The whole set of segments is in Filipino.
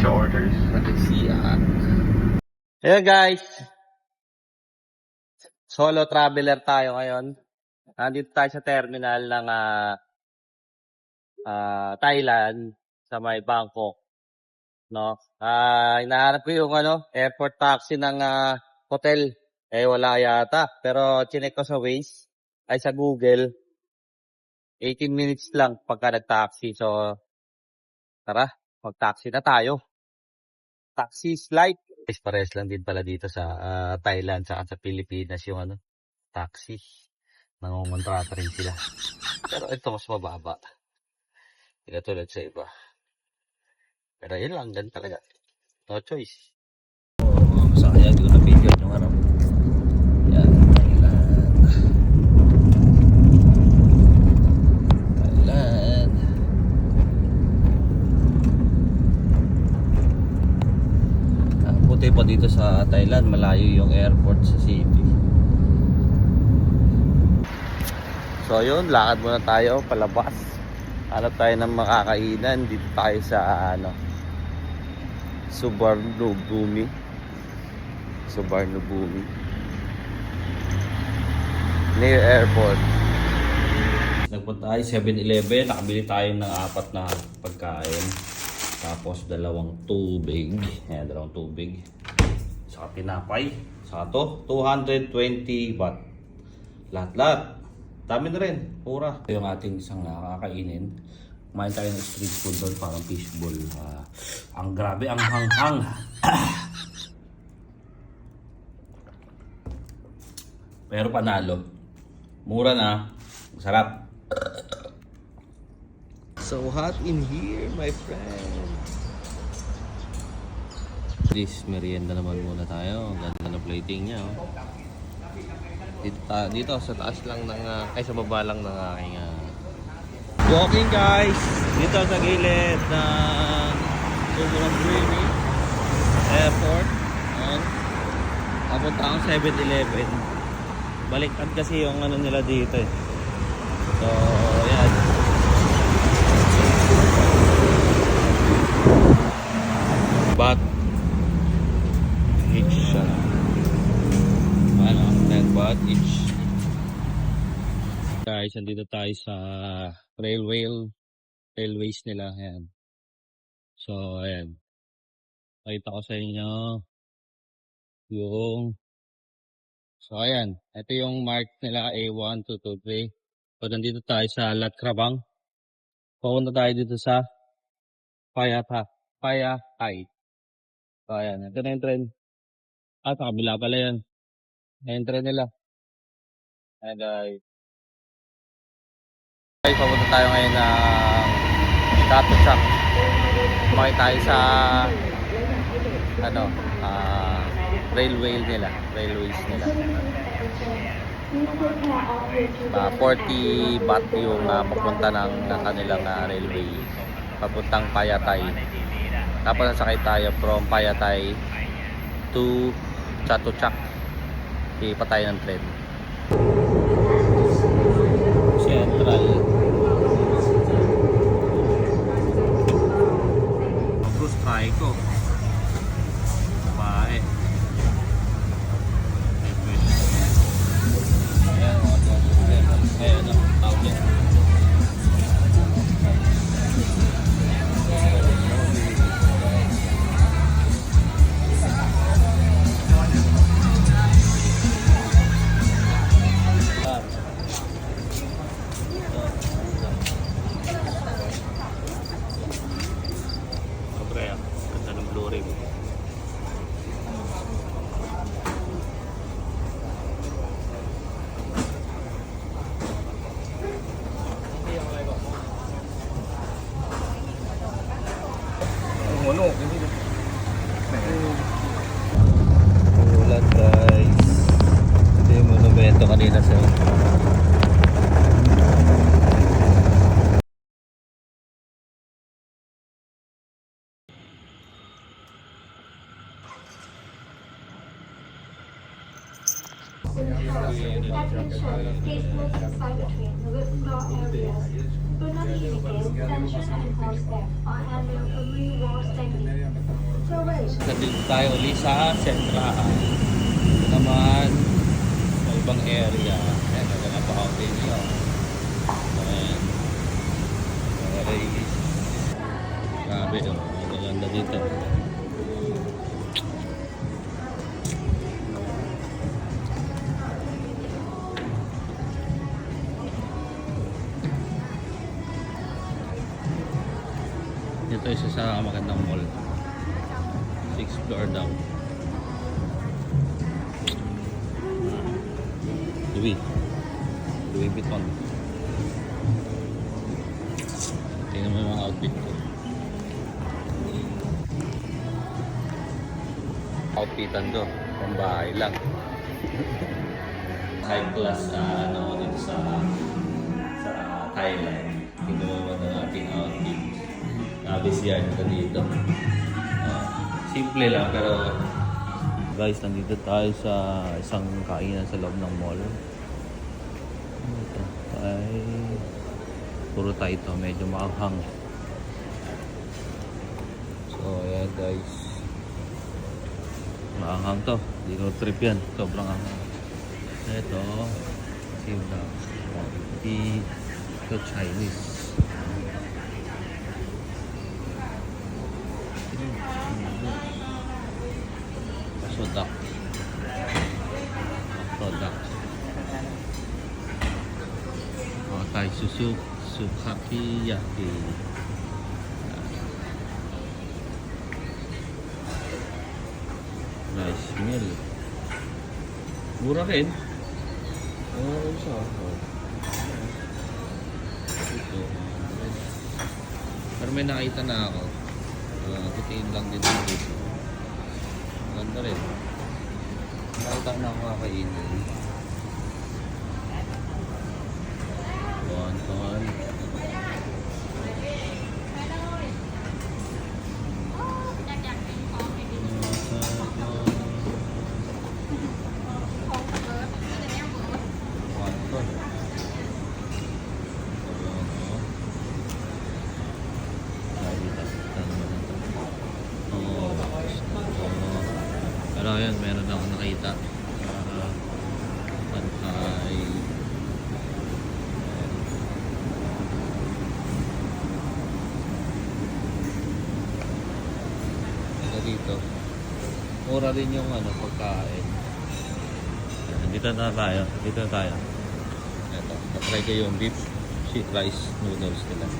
your orders. Hey guys, solo traveler tayo ngayon. Nandito tayo sa terminal ng Thailand sa may Bangkok, no? Hinahanap ko yung airport taxi ng hotel. Wala yata. Pero chinek ko sa Waze, ay sa Google, 18 minutes lang pagka nag-taxi. So, tara, mag-taxi na tayo. Taxi is light. Pares lang din pala dito sa Thailand saka sa Pilipinas yung taxi. Nangungontrata rin sila. Pero ito mas mababa. Hindi tulad sa iba. Pero yun lang, ganun talaga. No choice. Masaya, hindi ko na-video yung harap. Yan, Thailand. Thailand. Buti pa dito sa Thailand, malayo yung airport sa city. So yun, lakad muna tayo palabas. Hanap tayo ng makakainan. Dito tayo sa Suvarnabhumi. Near airport. Nagpunta tayo 7-Eleven, nakabili tayo ng 4 na pagkain. Tapos 2 tubig. Ayan, 2 tubig. Saka tinapay. Saka to, 220 baht. Lahat-lahat. Dami na rin, pura. Ito yung ating isang kakainin. Kumain tayo ng street food doon, parang fishball. Ang grabe, ang hanghang. Pero panalo. Mura na. Masarap. So hot in here, my friend. Please, merienda naman muna tayo. Ang ganda ng plating niya. Oh. Dito sa taas lang ng ay sa baba lang ng aking walking guys. Dito sa gilid ng Suvarnabhumi Airport. Papunta akong 7-Eleven. Baliktad kasi yung nila dito eh. So, yan. But each 10 baht each. Guys, andito tayo sa railways nila. Ayan. So, ayan. Pakita ko sa inyo yung ayan. Ito yung mark nila A1, 2, 2, 3. So, nandito tayo sa Lat Krabang. Pupunta tayo dito sa Phayatay. So, ayan. Ito na yung train. Sa kabila pala yan. Ayan train nila. Ayan guys. Papunta tayo ngayon ng Chatuchak. Kumakit tayo sa railways nila. 40 baht yung papunta ng kanilang railway papuntang Phayatay. Tapos nasakay tayo from Phayatay to Chatuchak. Ipa tayo ng train. Central. Tapos try ko. Bae. Ayan ang tawag yan. Ulan guys. Ito yung monumento kanina sa Do not hesitate, tension and horse theft are handled every war standing. Nandito tayo ulit sa Central. Ito naman, sa ibang area. Ayan, maganda pa ako din yun. Ayan. Ayan. Grabe, oh. Maganda dito. Ito isa sa magandang mall. 6th floor daw. Louis Vuitton. Tingnan mo yung mga outfit ko. Outfitan to. Pambahay lang. High class ano dito sa Thailand. Tingnan mo naman ang ating outfit. Nabis yan ito dito. Simple lang pero guys, nandito tayo sa isang kainan sa loob ng mall. Ito ay puro tayo ito, medyo maanghang. So ayan guys, maanghang to, di ko trip yan, sobrang anghang. Ito sila ito Chinese. Product. Thai Sukiyaki. Rice meal. Mura rin. Isa. Ito. Pero may nakita na ako. Titiin lang din dito. Ganda rin. Nakita na ako kakainin. Wonton. Wonton. Pero ayun, meron ako nakita. Pantay. Ito dito. Mura din yung pagkain. Dito na tayo. Ito, natry ko yung beef sheet rice noodles nila.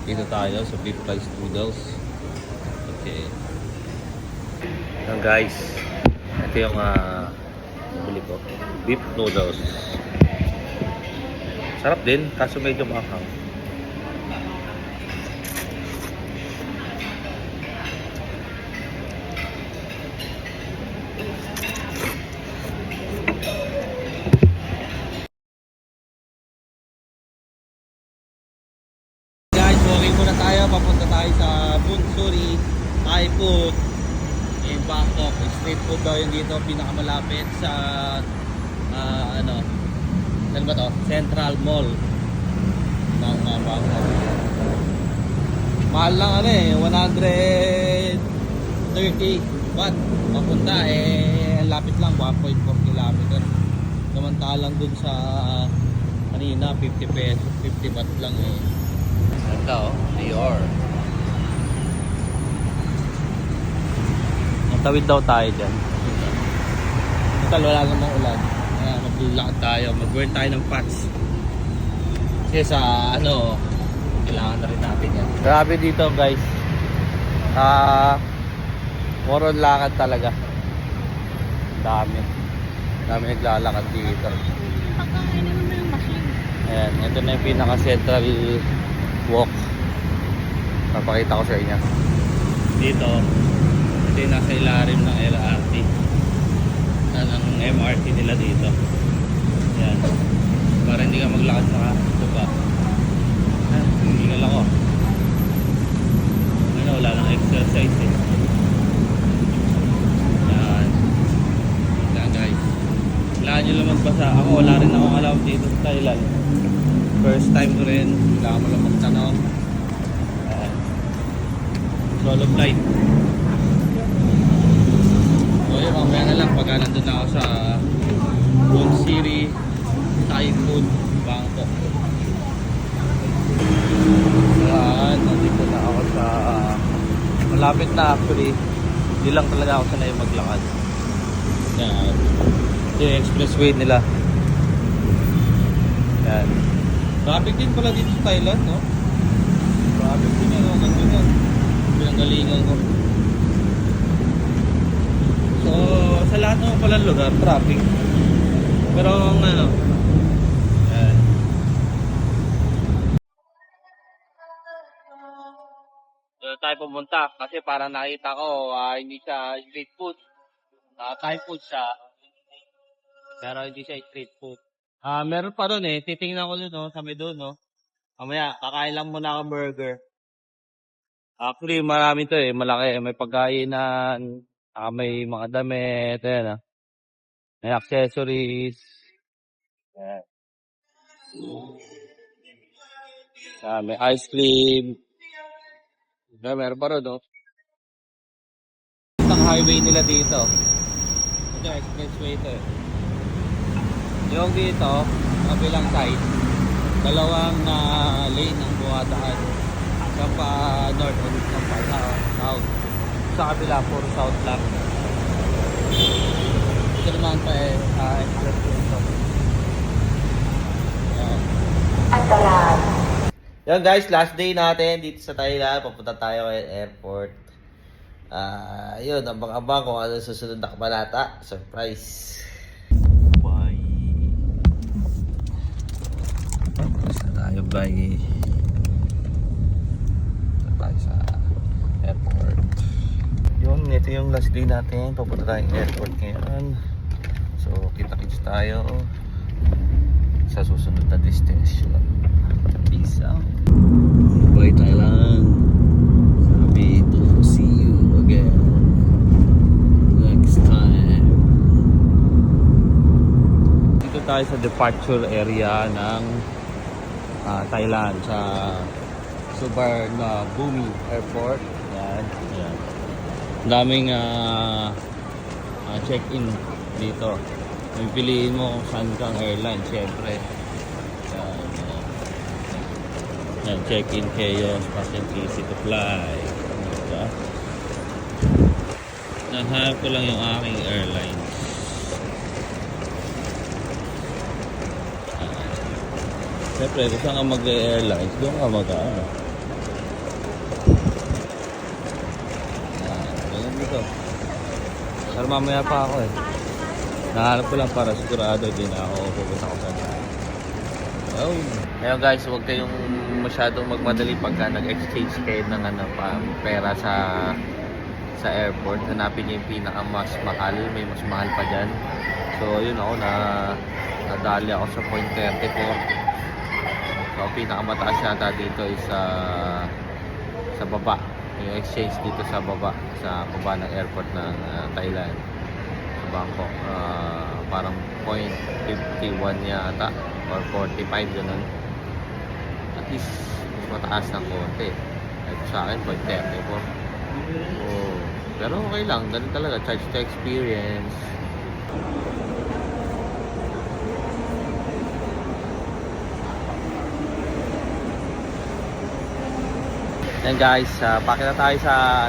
Dito tayo sa beef rice noodles. Okay. Yan guys. Ito yung nabili ko. Beef noodles. Sarap din, kaso medyo maanghang. Walking muna tayo, papunta tayo sa Bunsuri Thai food in Bangkok. Street food daw yun dito, pinakamalapit sa saan ba to? Central Mall ng Bangkok. Mahal lang 130 baht papunta, lapit lang, 1.4 kilometer. Samantalang dun sa kanina 50 pesos, 50 baht lang Ito, Dior. Tawid daw tayo dyan. Total, wala namang ulan. Maglulakad tayo, mag-wear tayo ng pants. Kasi sa kailangan na rin natin yan. Grabe dito guys. Moron lakad talaga. Dami naglalakad dito. Ayan, ito na yung pinaka-central walk. Papakita ko sa inyo. Dito, ito yung nasa ilalim ng LRT. Ang MRT nila dito. Yan. Para hindi ka maglakad sa baba. Hingal ako. Wala nang exercise Yan. Yan guys. Kailangan nyo lang magbasa. Ako, wala rin akong alam dito sa Thailand. First time ko rin. Kailangan mo lang magtanong. Solo flight. So yun, mamaya na lang pagka nandun na ako sa Boon City, Thai food, Bangkok. Yan, nandito na ako sa malapit na actually. Hindi lang talaga ako sanay maglakad. Yan. Ito yung expressway nila. Yan. Traffic din pala dito sa Thailand, no? Traffic din yan, no? Ganda yan. Pinanggalingan ko. So, sa lahat naman pala lugar, traffic. Pero ang ano, yan. Doon tayo pumunta kasi parang nakita ko hindi siya street food. Thai food siya. Pero hindi siya street food. Meron pa doon eh. Titingnan ko doon, no? Kami doon, no? Mamaya, kakain lang muna ako burger. Actually, marami to eh. Malaki. May pagkainan. May mga damit. Ayan, may accessories. Ayan. May ice cream. Meron pa rin, no? Ang highway nila dito. Ito, expressway ito eh. Yung dito, kabilang side, dalawang lane ang bumadaan. Isa pa north and isa pa south. Sa kabila, puro south lang. Ito naman pa eh, expressway ito. Yan guys, last day natin dito sa Thailand. Papunta tayo kay airport. Yun, abang-abang kung ano susunod na kabalata. Surprise. Bye. Basta tayo, bye. Tayo sa airport. Yun, ito yung last day natin. Papunta tayong airport ngayon. So, kita-kits tayo sa susunod na destination. Peace out. Bye Thailand. Sabi to see you again next time. Dito tayo sa departure area ng Thailand sa Suvarnabhumi Airport. Yan. Yan. Daming check-in dito. Piliin mo kung saan kang airline, syempre. Yan, check-in chaos, passion easy to fly. Diba? Nahanap ko lang yung aking airlines. Siyempre, kung saan ka mag-airlines, doon ka mag-ano. Ganyan dito. Pero mamaya pa ako eh. Nahanap ko lang para sigurado din ako pupunta ko saan. Oh. Ngayon guys, huwag kayong masyadong magmadali pagka nag-exchange kayo ng pera sa airport. Hanapin niyo yung pinaka-mas mahal. May mas mahal pa dyan. So yun ako, nadali ako sa point 34. So pinakamataas yata dito is sa baba. Yung exchange dito sa baba ng airport ng Thailand. Sa Bangkok. Parang point 51 yata. Or 45 ganun. At least mas mataas ng konti. Ito sa akin 0.34. Oh, pero okay lang, ganun talaga, charge to experience. Yan guys, bakit na tayo sa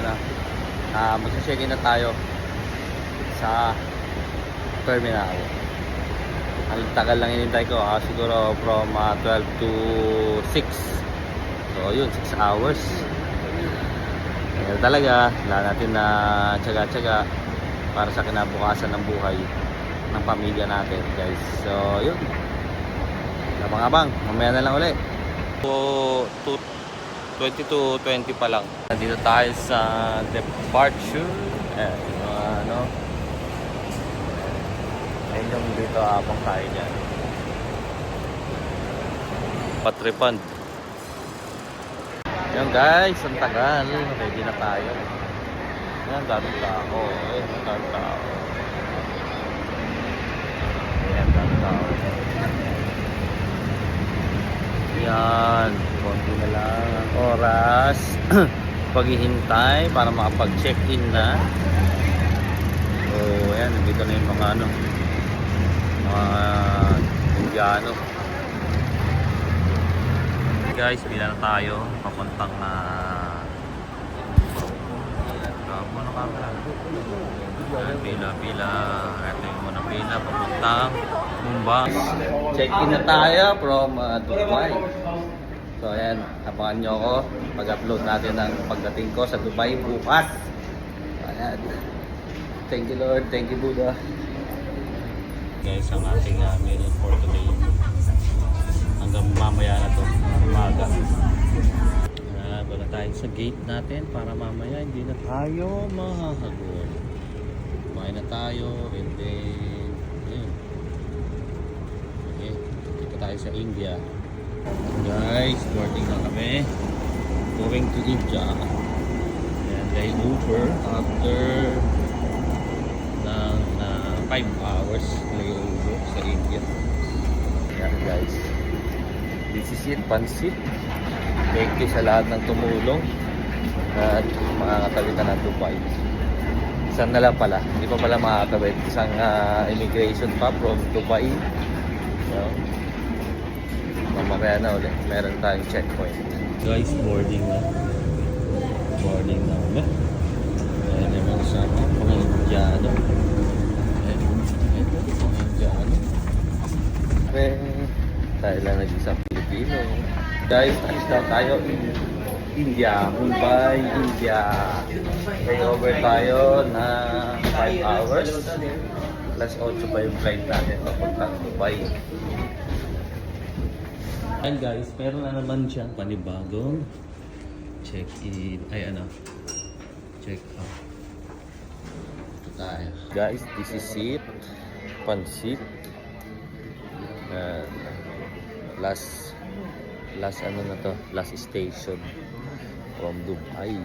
magsa-check-in na tayo sa terminal. Ang tagal lang inintay ko, siguro from 12 to 6. So yun, 6 hours. Kaya talaga, wala natin na tsaga-tsaga para sa kinabukasan ng buhay ng pamilya natin guys. So yun, abang-abang, mamaya na lang ulit. So 20 to 20 pa lang. Nandito tayo sa departure. Ayun yung dito abang tayo dyan. Patripan. Yan guys, ang tagal. Ready na tayo. Yan, daming tao. Ayun, daming tao. paghihintay para makapag-check-in na. So, ayan, dito na yung mga ano, mga Indiano. Guys, pila na tayo papuntang muna camera. Pila. Ito yung muna pila papuntang Mumbai. Check-in na tayo from Dubai. So ayan, abangan nyo ako pag-upload natin ng pagdating ko sa Dubai bukas. Ayan. Thank you Lord, thank you Buddha. Guys, ang ating meal for today. Hanggang mamaya na to, umaga. Wala tayo sa gate natin para mamaya hindi na tayo mahahagod. Kumain na tayo and then ayun. Okay, dito tayo sa India. Guys, boarding na kami. Going to India. And layover after ng 5 hours layover sa India. Yan guys. This is it, pansit. Thank you sa lahat ng tumulong at makakatawid na ng Dubai. Isang na lang pala, hindi pa pala makakatawid. Isang immigration pa from Dubai. So, mamaya na ulit. Meron tayong checkpoint. Guys, boarding na. Boarding na ulit. Ayan naman sa mga Indiano. Ito, mga Indiano. Tayo lang nag-isang Pilipino. Guys, alis na tayo in India, Mumbai, India. Layover tayo na 5 hours. Plus 8 pa yung flight natin papuntang Dubai. And guys, meron na naman siyang panibagong check-in. Ay ano, check-out. Ito tayo. Guys, this is it. Pansit. Last ano na to, last station from Dubai.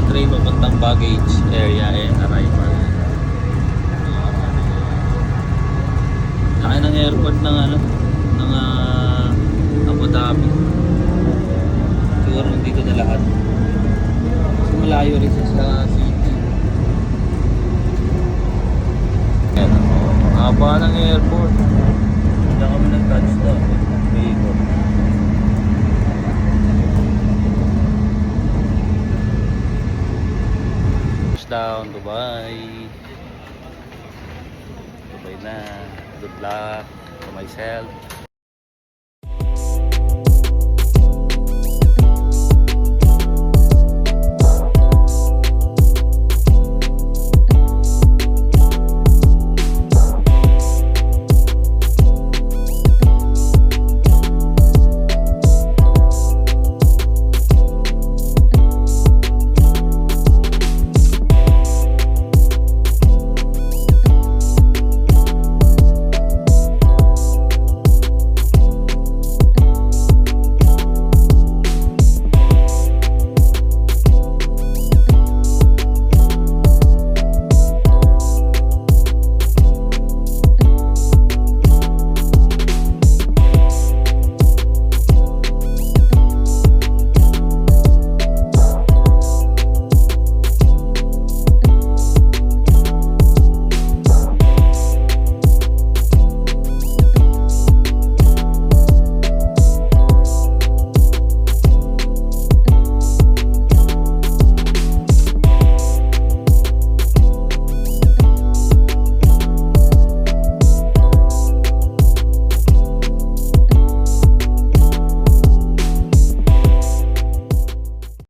Train papuntang baggage area and arrival. Laki ng airport ng ano, ng Abu Dhabi. Siguro nandito na lahat. Kasi malayo rin siya sa city. Ayan, haba ng airport. Hindi kami nag-touchdown. Vehicle. Down Dubai na. Good luck to myself.